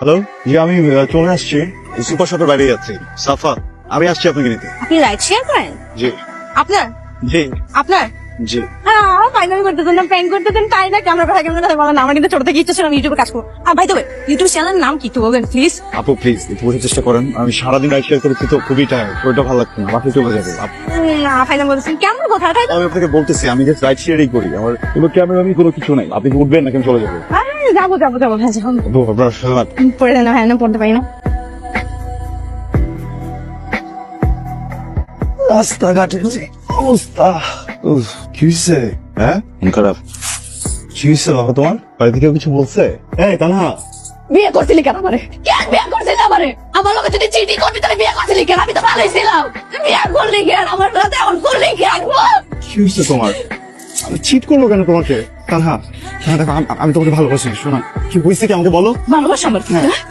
Hello, জি আমি চলে আসছি, সুপার শপের বাইরে যাচ্ছি। সাফা, আমি আসছি আপনাকে নিতে। আপনি রাইড শেয়ার করেন? জি আপনার জি আপনার জি। হ্যাঁ, ফাইনাল করতেছেন না, প্র্যাঙ্ক করতেছেন, তাই না? ক্যামেরা কথা কেমন কথা বলেন? আমার কিন্তু ছোট থেকে ইচ্ছা ছিল আমি ইউটিউবে কাজ করবো। ভাই তবে ইউটিউব চ্যানেলের নাম কি একটু বলবেন প্লিজ? আপু প্লিজ একটু বোঝার চেষ্টা করেন, আমি সারাদিন রাইড শেয়ার করেছি তো খুবই টায়ার্ড, ওইটা ভালো লাগতো না, বাকি চলে যাবে। না, ফাইনাল বলতেছেন কেমন কথা? তাই আমি আপনাকে বলতেছি আমি জাস্ট রাইড শেয়ারই করি, আমার কোনো ক্যামেরা আমি কোনো কিছু নাই। আপনি কি উঠবেন নাকি আমি চলে যাবো? যাবো যাবো যাবো, হ্যাঁ যাবো। আপু আপনার সালাদ। পড়ে দেন, হ্যাঁ না পড়তে পারি না। রাস্তাঘাটের যে অবস্থা, কি হয়েছে? হ্যাঁ মন খারাপ? কি হয়েছে বাবা তোমার? বাড়ি থেকে কিছু বলছে? এই তানহা, বিয়ে করছিলি কেন আমারে? কেন বিয়ে করছিলি আমারে? আমার লোকে যদি চিঠি করবি তাহলে বিয়ে করছিলি কেন? আমি তো ভালোই ছিলাম। বিয়ে করলি কেন? আমার সাথে এমন করলি কেন? কি হয়েছে তোমার? আমি চিট করবো কেন তোমাকে? তানহা, হ্যাঁ দেখো আমি তোমাকে ভালোবাসি, শোনা কি হয়েছে কি আমাকে বলো। ভালোবাসা আমার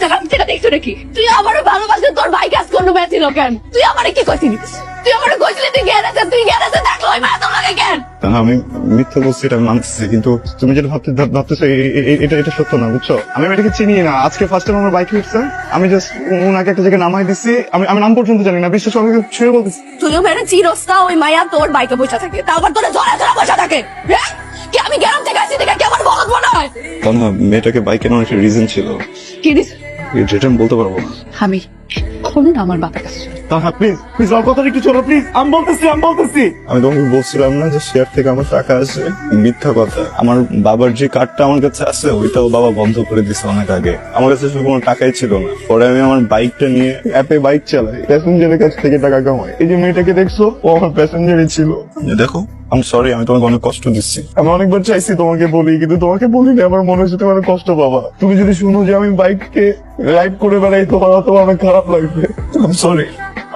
টাকা আমি সেটা দেখছো নাকি? তুই আমারও ভালোবাসে, তোর ভাই কাজ করলো বেছিল কেন? তুই আমারে কি কইছিলি? তুই আমারে কইছিলি তুই গ্যারেজে, তুই গ্যারেজে দেখলো ওই মায়া তোর লাগে কেন? তানহা আমি মিথ্যা বলছি, এটা আমি মানতেছি, কিন্তু তুমি যেটা ভাবতেছো এটা সত্য না, বুঝছো? আমি এটাকে চিনি না, আজকে ফার্স্ট টাইম আমার বাইক উঠছে, আমি জাস্ট ওনাকে একটা জায়গায় নামাই দিচ্ছি, আমি নাম পর্যন্ত জানি না, বিশ্বাস আমাকে ছুঁয়ে বলতেছি। তুইও বেড়ে চিরস না, ওই মায়া তোর বাইকে বসে থাকে, তারপর তোরা ধরে ধরে বসে থাকে। হ্যাঁ? কি আমি গ্রাম থেকে আসছি দেখে কেমন বলত মনে হয়? তানহা মেয়েটাকে বাইকে নেওয়ার একটা রিজন ছিল, কি দিস? যেটা আমি বলতে পারবো না। আমি কোনদিন আমার বাপের কাছে তাহা প্লিজ প্লিজ আমার কথা একটু শোনো প্লিজ, আমি বলতেছি আমি তোমাকে বলছিলাম না যে শেয়ার থেকে আমার টাকা আসে, মিথ্যা কথা। আমার বাবার যে কার্ডটা আমার কাছে আছে ওইটাও বাবা বন্ধ করে দিছে অনেক আগে, আমার কাছে শুধু কোনো টাকাই ছিল না। পরে আমি আমার বাইকটা নিয়ে অ্যাপে বাইক চালাই, প্যাসেঞ্জারের কাছ থেকে টাকা কামাই। এই যে মেয়েটাকে দেখছো ও আমার প্যাসেঞ্জারই ছিল। দেখো আমি সরি, আমি তোমাকে অনেক কষ্ট দিচ্ছি, আমি অনেকবার চাইছি তোমাকে বলি, কিন্তু তোমাকে বলিনি, আমার মনে হচ্ছে তোমার কষ্ট পাবা। তুমি যদি শুনো যে আমি বাইককে রাইড করে বেড়াই তোমার অনেক খারাপ লাগবে। সরি।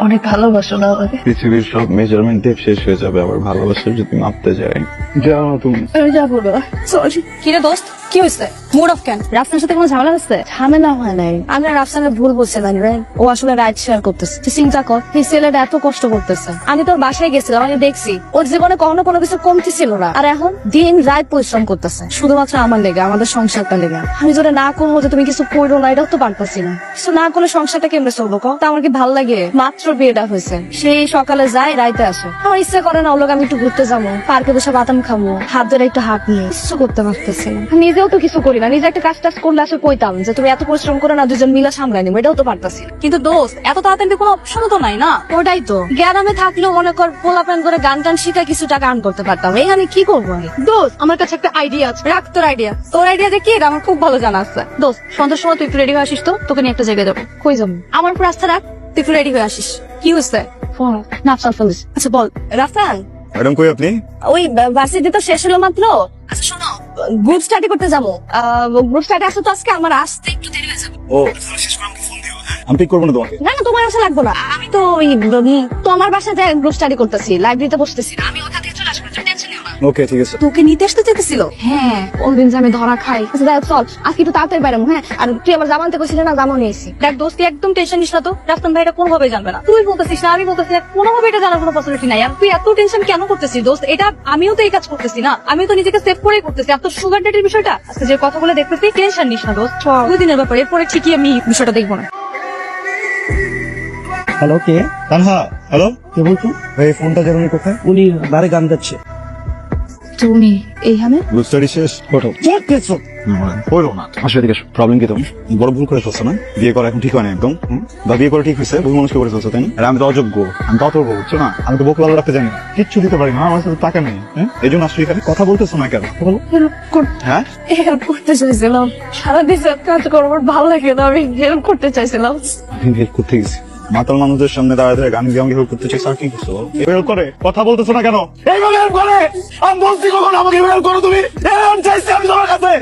অনেক ভালোবাসো না আমাকে? পৃথিবীর সব মেজারমেন্ট টেপ শেষ হয়ে যাবে আবার ভালোবাসা যদি মাপতে যাই। জানো তুমি আমি যাবো না, সরি। কি রে দোস্ত, কি হয়েছে? মুড অফ কেন? রাফসানের সাথে কোনো ঝামেলা হচ্ছে? ঝামেলা হয় নাই, আমি আর রাফসানের ভুল বলছিলাম রে। ও আসলে রাইড শেয়ার করতেছে। তুই চিন্তা কর, এই ছেলেটা এত কষ্ট করতেছে। আমি তোর বাসায় গেছিলাম, আমি দেখছি ওর জীবনে কখনো কোনো কিছু কমতি ছিল না, আর এখন দিন রাত পরিশ্রম করতেছে শুধুমাত্র আমার লেগে, আমাদের সংসারটা লেগে। আমি যদি না করবো যে তুমি কিছু করো না, এটাও তো পারতাছি না। কিছু না করলে সংসারটা কেমনে চলবো কও? তা আমার কি ভালো লাগে? মাত্র বিয়েটা হয়েছে, সেই সকালে যায় রাইতে আসে। আমার ইচ্ছা করে না ওর লোক আমি একটু ঘুরতে যাবো, পার্কে বসে বাদাম খাবো, হাত ধরে একটু হাত নিয়ে। কিছু করতে পারতেছি না, নিজেও তো কিছু করি না। নিজে একটা কাজ টাজ করলে আসলে কইতাম যে তুমি এত পরিশ্রম করে না, দুজন মিলে সামলাই নিবো, এটাও তো পারতাছি না। কিন্তু দোস্ত এত তাড়াতাড়ি কোনো অপশন তো নাই না। ওটাই তো, গ্রামে থাকলেও মনে কর পোলা প্যান করে গান টান শিখে কিছু টাকা আর্ন করতে পারতাম। এখানে কি করবো আমি? দোস্ত আমার কাছে একটা আইডিয়া আছে, রাখ তোর আইডিয়া। তোর আইডিয়া যে কি এটা আমার খুব ভালো জানা আছে। দোস্ত সন্ধ্যার সময় তুই একটু রেডি হয়ে আসিস তো, তোকে নিয়ে একটা জায়গায় যাবো। কই যাবো? আমার উপর আস্থা রাখ, তুই একটু রেডি হয়ে আসিস। কি হয়েছে? ফোন না, আফসান ফোন দিস। আচ্ছা বল রাফসান। ম্যাডাম কই আপনি? ওই ভার্সিটি তো শেষ হলো মাত্র। আচ্ছা শোনো, গ্রুপ স্টাডি করতে যাবো। গ্রুপ স্টাডি আসো তো আজকে, আমার আসতে একটু দেরি হয়ে যাবে। ও শেষ করে আমাকে ফোন দিও। হ্যাঁ আমি পিক করবো না তোমাকে। না না, তোমার আসা লাগবে না। আমি তো ওই তোমার বাসায় যাই গ্রুপ স্টাডি করতেছি, লাইব্রেরিতে বসতেছি না। আমি ওখান থেকে চলে আসবো, তুমি টেনশন নিও না। ওকে ঠিক আছে। তোকে নিতে আসতে চেয়েছিল? হ্যাঁ, ওদিন যে আমি ধরা খাই। আচ্ছা দেখ চল আজকে একটু তাড়াতাড়ি বাইরে। হ্যাঁ, আর তুই আমার জামান থেকে ছিল না, জামা নিয়েছি। দেখ দোস্ত একদম টেনশন নিস না তো, রাফসান ভাই এটা কোনোভাবে জানবে না। তুই বলতেছিস না, আমি বলতেছি না, কোনোভাবে এটা জানার কোনো পসিবিলিটি নাই। আর তুই এত টেনশন কেন করতেছিস দোস্ত? এটা আমিও তো এই কাজ করতেছি না, আমিও তো নিজেকে সেভ করেই করতেছি। আর তোর সুগার ডেটের বিষয়টা আজকে যে কথা বলে দেখতেছি, টেনশন নিস না দোস্ত, 2 দিনের ব্যাপার, এরপরে ঠিকই আমি বিষয়টা দেখবো না। হ্যালো, কে? তানহা, হ্যালো কে বলছো? ভাই ফোনটা জানুনি কোথায়? উনি বারে গান যাচ্ছে। তুমি এইখানে? গ্রুপ স্টাডি শেষ, ফটো হইলো না। আসলে এদিকে প্রবলেম কি? তুমি বড় ভুল করে ফেলছো না? বিয়ে করা এখন ঠিক হয় না একদম, বা বিয়ে করা ঠিক হয়েছে ভুল মানুষকে করে ফেলছো, তাই না? আর আমি তো অযোগ্য, আমি কত বুঝছো না, আমি তো বোক ভালো রাখতে জানি না, কিচ্ছু দিতে পারি না, আমার সাথে টাকা নেই। হ্যাঁ এই জন্য আসলে এখানে কথা বলতেছো না কেন বলো? হ্যাঁ হেল্প করতে চাইছিলাম, সারাদিন কাজ করবার ভালো লাগে না, আমি হেল্প করতে চাইছিলাম। আমি হেল্প করতে গেছি, মাতাল মানুষদের সামনে দাঁড়ায় দাঁড়ায় গান দিয়ে আমাকে হেল্প করতে চাইছো, আর কি করছো? হেল্প করে কথা বলতেছো না কেন? এইভাবে হেল্প করে আমি বলছি কখন আমাকে হেল্প করো তুমি? হেল্প চাইছি আমি তোমার কাছে।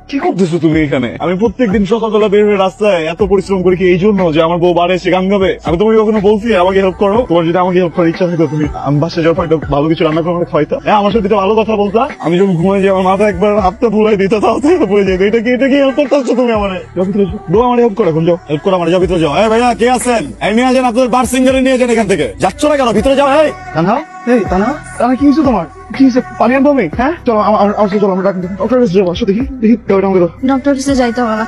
কি করতেছো তুমি এখানে? আমি প্রত্যেকদিন সকালবেলা বের হয়ে রাস্তায় এত পরিশ্রম করি কি এই জন্য যে আমার বউ বাড়ে সে গান গাবে? আমি তোমাকে কখনো বলছি আমাকে হেল্প করো? তোমার যদি আমাকে হেল্প করার ইচ্ছা থাকতো তুমি আমি বাসায় যাওয়ার পর একটা ভালো কিছু রান্না করে আমাকে খাওয়াইতা। হ্যাঁ আমার সাথে ভালো কথা বলতা, আমি যখন ঘুমাই যাই আমার মাথা একবার হাতটা ভুলাই দিত, তাও পড়ে যেত। এটা কি হেল্প করতেছো তুমি আমার? বউ আমার হেল্প করে, এখন যাও হেল্প করো আমার, যাও ভিতরে যাও। এই ভাইয়া কে আছেন? এই নিয়ে যান আপনার বার সিঙ্গারে নিয়ে যান এখান থেকে। যাচ্ছ না কেন? ভিতরে যাও। এই তানহা, এই তানহা, কি হয়েছে তোমার? কি হয়েছে? পানি আনবো আমি? হ্যাঁ চলো, আমার চলো, আমরা ডক্টর কাছে যাবো। আসো দেখি দেখি, আমাকে দাও। ডক্টর কাছে যাইতে হবে না।